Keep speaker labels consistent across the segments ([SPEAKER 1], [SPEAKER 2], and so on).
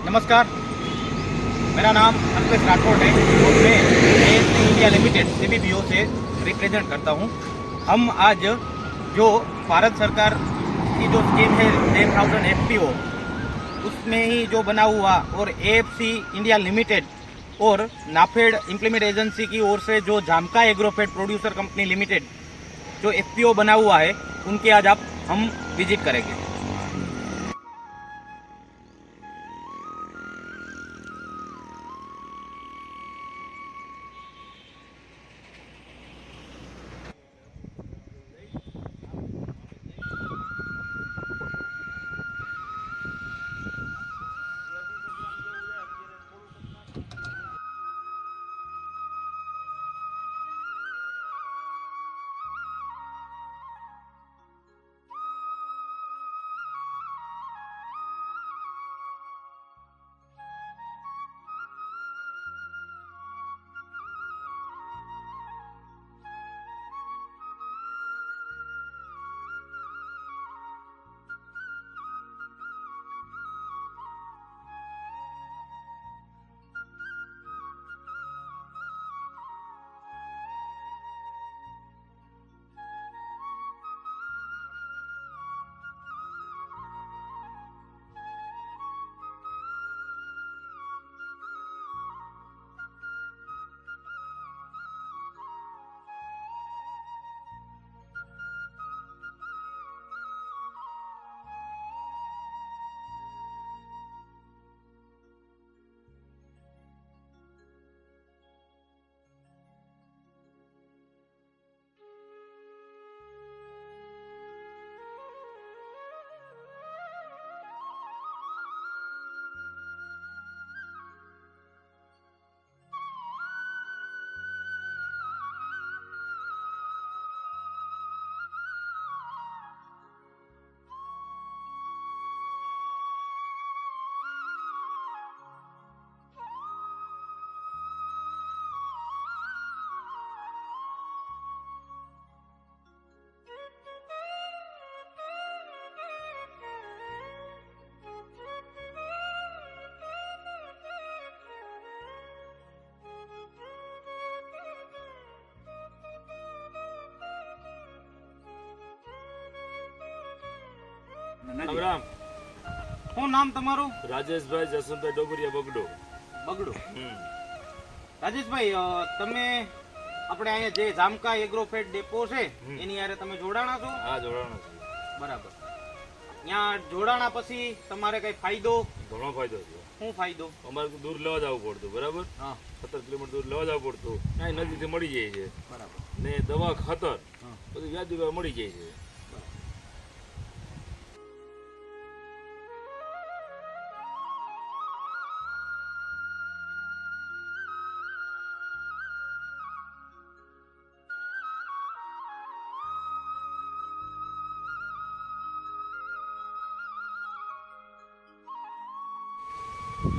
[SPEAKER 1] नमस्कार, मेरा नाम अल्पेश राठौड़ है और मैं AFC इंडिया लिमिटेड CBPO से रिप्रेजेंट करता हूँ। हम आज जो भारत सरकार की जो स्कीम है 10,000 FPO, उसमें ही जो बना हुआ और AFC इंडिया लिमिटेड और नाफेड इम्प्लीमेंट एजेंसी की ओर से जो जामका एग्रोफेड प्रोड्यूसर कंपनी लिमिटेड जो FPO बना हुआ है, उनके आज हम विजिट करेंगे।
[SPEAKER 2] રામ.
[SPEAKER 1] શું નામ તમારું?
[SPEAKER 2] રાજેશભાઈ જસવંતભાઈ ડોબરિયા બગડો.
[SPEAKER 1] બગડો. રાજેશભાઈ, તમે આપણે અહીંયા જે જામકા એગ્રોફેડ ડેપો છે એની યારે તમે જોડાણા છો?
[SPEAKER 2] હા, જોડાણો છે.
[SPEAKER 1] બરાબર. ત્યાં જોડાણા પછી તમારે કઈ ફાયદો?
[SPEAKER 2] ઘણો ફાયદો છે.
[SPEAKER 1] શું ફાયદો?
[SPEAKER 2] અમારે તો દૂર લેવા જવું પડતું, બરાબર?
[SPEAKER 1] હા,
[SPEAKER 2] 17 કિલોમીટર દૂર લેવા જવું પડતું. ત્યાં નજીકથી મળી જાય છે.
[SPEAKER 1] બરાબર.
[SPEAKER 2] ને દવા ખાતર બધું વ્યાજબી મળી જાય છે.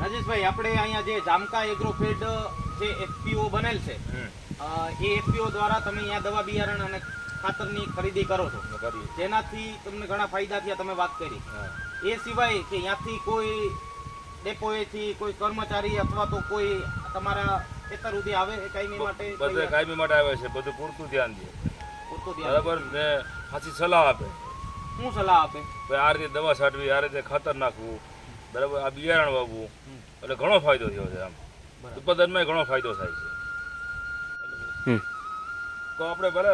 [SPEAKER 1] રાજેશભાઈ, આપણે અહીંયા જે જામકા એગ્રોફેડ જે FPO બનેલ છે, એ FPO દ્વારા તમે અહીંયા દવા બિયારણ અને ખાતરની ખરીદી કરો છો, જેનાથી તમને ઘણા ફાયદા થયા, તમે વાત કરી. એ સિવાય કે ત્યાંથી કોઈ ડેપોએથી કોઈ કર્મચારી અથવા તો કોઈ તમારા ખેતર સુધી આવે એ કાયમી માટે?
[SPEAKER 2] બધે કાયમી માટે આવે છે. બધું પૂરતું ધ્યાન દે.
[SPEAKER 1] પૂરતું ધ્યાન,
[SPEAKER 2] બરાબર. ને સાચી સલાહ આપે.
[SPEAKER 1] શું સલાહ આપે?
[SPEAKER 2] આ રીતે દવા છાંટવી, આ રીતે ખાતર નાખવું, બરાબર, આ બિયારણ વાવવું, એટલે ઘણો ફાયદો થયો છે. આમ ઉત્પાદનમાં ઘણો ફાયદો થાય છે. તો આપણે ભલે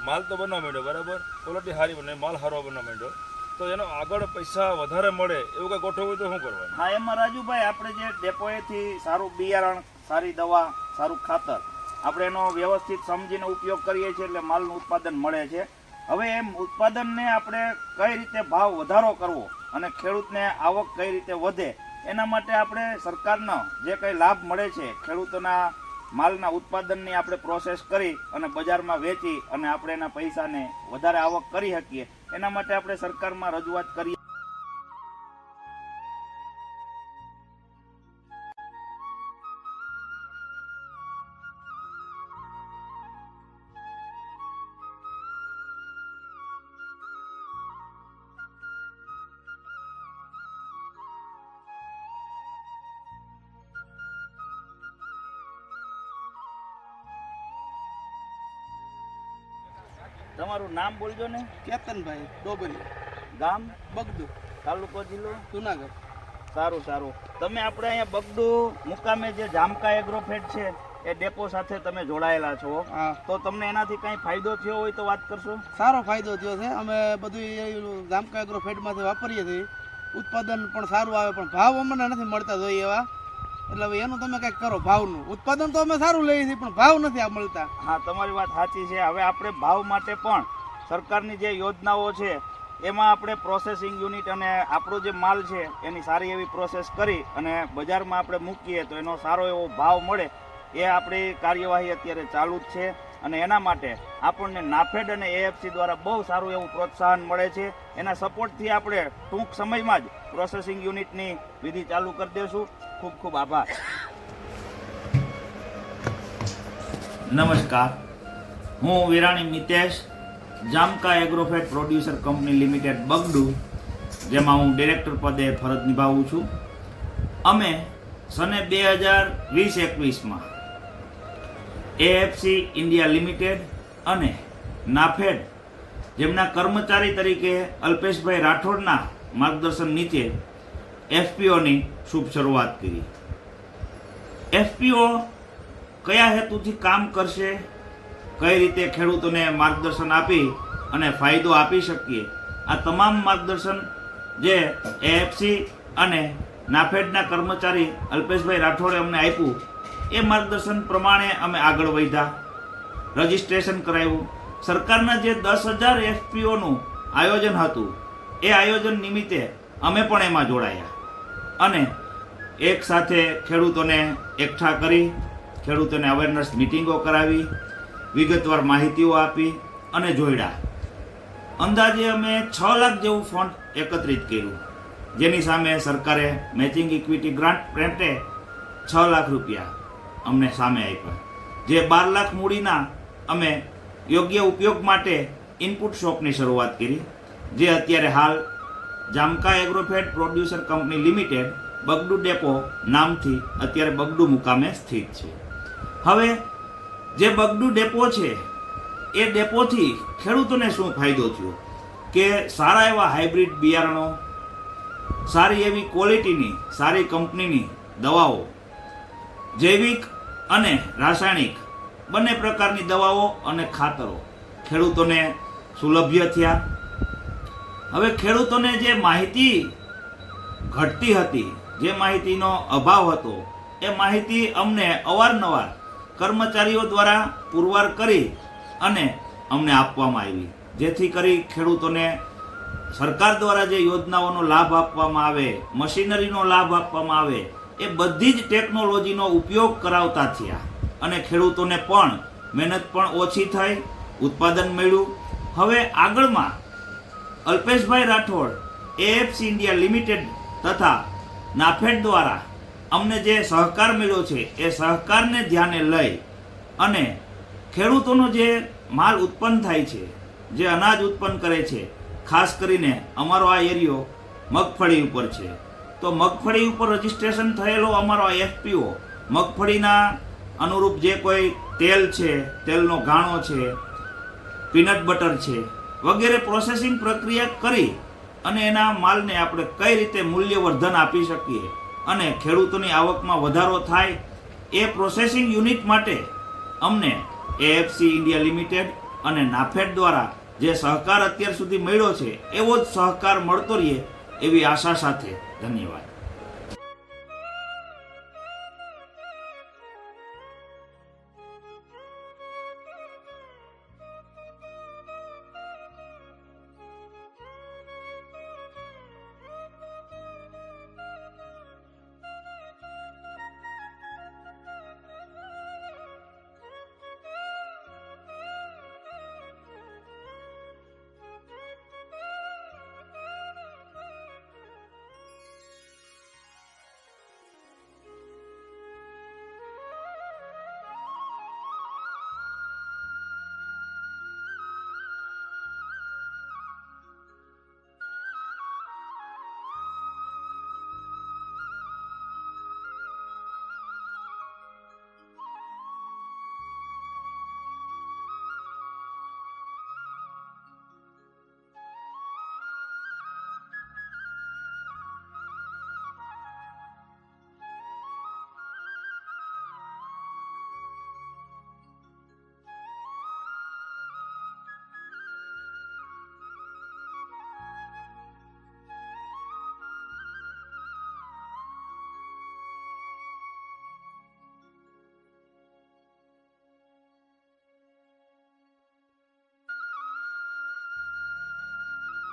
[SPEAKER 2] માલ તો બનવા માંડ્યો, બરાબર, ક્વોલિટી સારી બને, માલ સારો બનવા માંડ્યો, તો એનો આગળ પૈસા વધારે મળે એવું કંઈ ગોઠવવું હોય તો શું કરવાનું?
[SPEAKER 3] હા, એમાં રાજુભાઈ આપણે જે ડેપોએથી સારું બિયારણ, સારી દવા, સારું ખાતર આપણે એનો વ્યવસ્થિત સમજીને ઉપયોગ કરીએ છીએ એટલે માલનું ઉત્પાદન મળે છે. હવે એમ ઉત્પાદનને આપણે કઈ રીતે ભાવ વધારો કરવો અને ખેડૂતને આવક કઈ રીતે વધે એના માટે આપણે સરકારનો જે કંઈ લાભ મળે છે, ખેડૂતોના માલના ઉત્પાદનની આપણે પ્રોસેસ કરી અને બજારમાં વેચી અને આપણે એના પૈસાને વધારે આવક કરી શકીએ એના માટે આપણે સરકારમાં રજૂઆત કરીએ. તમારું નામ બોલજો ને.
[SPEAKER 4] કેતનભાઈ ડોબરી,
[SPEAKER 3] ગામ,
[SPEAKER 4] બગદુ,
[SPEAKER 3] તાલુકો, જિલ્લો.
[SPEAKER 4] જુનાગઢ.
[SPEAKER 3] સારું સારું. તમે આપણે અહીંયા બગડુ મુકામે જે જામકા એગ્રોફેડ છે એ ડેપો સાથે તમે જોડાયેલા છો,
[SPEAKER 4] હા,
[SPEAKER 3] તો તમને એનાથી કંઈ ફાયદો થયો હોય તો વાત કરશો.
[SPEAKER 4] સારો ફાયદો થયો છે. અમે બધું જામકા એગ્રો ફેડમાંથી વાપરીએ છીએ. ઉત્પાદન પણ સારું આવે, પણ ભાવ અમને નથી મળતા જોઈએ એવા. એટલે હવે એનું તમે કંઈક કરો. ભાવનું ઉત્પાદન તો અમે સારું લઈએ છીએ, પણ ભાવ નથી આ મળતા.
[SPEAKER 3] હા, તમારી વાત સાચી છે. હવે આપણે ભાવ માટે પણ સરકારની જે યોજનાઓ છે એમાં આપણે પ્રોસેસિંગ યુનિટ અને આપણો જે માલ છે એની સારી એવી પ્રોસેસ કરી અને બજારમાં આપણે મૂકીએ તો એનો સારો એવો ભાવ મળે, એ આપણી કાર્યવાહી અત્યારે ચાલુ જ છે. અને એના માટે આપણને નાફેડ અને એએફસી દ્વારા બહુ સારું એવું પ્રોત્સાહન મળે છે. એના સપોર્ટથી આપણે ટૂંક સમયમાં જ પ્રોસેસિંગ યુનિટની વિધિ ચાલુ કરી દઈશું. ખૂબ ખૂબ આભાર. નમસ્કાર, હું Virani Mitesh, Jamka Agrofed producer company limited Bagdu, જેમાં હું ડિરેક્ટર પદે ફરજ નિભાવું છું. અમે સને 2020-21માં એએફસી ઇન્ડિયા લિમિટેડ અને નાફેડ, જેમના કર્મચારી તરીકે અલ્પેશભાઈ રાઠોડના માર્ગદર્શન નીચે એફપીઓની શુભ શરૂઆત કરી. એફપીઓ કયા હેતુથી કામ કરશે, કઈ રીતે ખેડૂતોને માર્ગદર્શન આપી અને ફાયદો આપી શકીએ, આ તમામ માર્ગદર્શન જે એએફસી અને નાફેડના કર્મચારી અલ્પેશભાઈ રાઠોડે અમને આપ્યું, એ માર્ગદર્શન પ્રમાણે અમે આગળ વધ્યા. રજિસ્ટ્રેશન કરાવ્યું. સરકારના જે 10,000 એફપીઓનું આયોજન હતું, એ આયોજન નિમિત્તે અમે પણ એમાં જોડાયા અને એક સાથે ખેડૂતોને એકઠા કરી, ખેડૂતોને અવેરનેસ મિટિંગો કરાવી, વિગતવાર માહિતીઓ આપી અને જોડ્યા. અંદાજે અમે 6 લાખ જેવું ફંડ એકત્રિત કર્યું, જેની સામે સરકારે મેચિંગ ઇક્વિટી ગ્રાન્ટ પેટે 6 લાખ રૂપિયા અમને સામે આપ્યા. જે 12 લાખ મૂડીના અમે યોગ્ય ઉપયોગ માટે ઇનપુટ શોપની શરૂઆત કરી, જે અત્યારે હાલ Jamka Agrofed producer company limited બગડુ depot નામથી અત્યારે બગડુ મુકામે સ્થિત છે. હવે જે બગડુ ડેપો છે, એ ડેપોથી ખેડૂતોને શું ફાયદો થયો કે સારા એવા હાઇબ્રિડ બિયારણો, સારી એવી ક્વોલિટીની સારી કંપનીની દવાઓ, જૈવિક અને રાસાયણિક બંને પ્રકારની દવાઓ અને ખાતરો ખેડૂતોને સુલભ્ય થયા. હવે ખેડૂતોને જે માહિતી ઘટતી હતી, જે માહિતીનો અભાવ હતો, એ માહિતી અમને અવારનવાર કર્મચારીઓ દ્વારા પુરવાર કરી અને અમને આપવામાં આવી, જેથી કરી ખેડૂતોને સરકાર દ્વારા જે યોજનાઓનો લાભ આપવામાં આવે, મશીનરીનો લાભ આપવામાં આવે, એ બધી જ ટેકનોલોજીનો ઉપયોગ કરાવતા થયા અને ખેડૂતોને પણ મહેનત પણ ઓછી થઈ, ઉત્પાદન મળ્યું. હવે આગળમાં અલ્પેશભાઈ રાઠોડ, એએફસી ઇન્ડિયા લિમિટેડ તથા નાફેડ દ્વારા અમને જે સહકાર મળ્યો છે, એ સહકારને ધ્યાને લઈ અને ખેડૂતોનો જે માલ ઉત્પન્ન થાય છે, જે અનાજ ઉત્પન્ન કરે છે, ખાસ કરીને અમારો આ એરિયો મગફળી ઉપર છે, તો મગફળી ઉપર રજીસ્ટ્રેશન થયેલો અમારો આ એફપીઓ મગફળીના અનુરૂપ જે કોઈ તેલ છે, તેલનો ગાણો છે, પીનટ બટર છે, વગેરે પ્રોસેસિંગ પ્રક્રિયા કરી અને એના માલને આપણે કઈ રીતે મૂલ્યવર્ધન આપી શકીએ અને ખેડૂતોની આવકમાં વધારો થાય, એ પ્રોસેસિંગ યુનિટ માટે અમને એએફસી ઇન્ડિયા લિમિટેડ અને નાફેડ દ્વારા જે સહકાર અત્યાર સુધી મળ્યો છે, એવો જ સહકાર મળતો રહે એવી આશા સાથે ધન્યવાદ.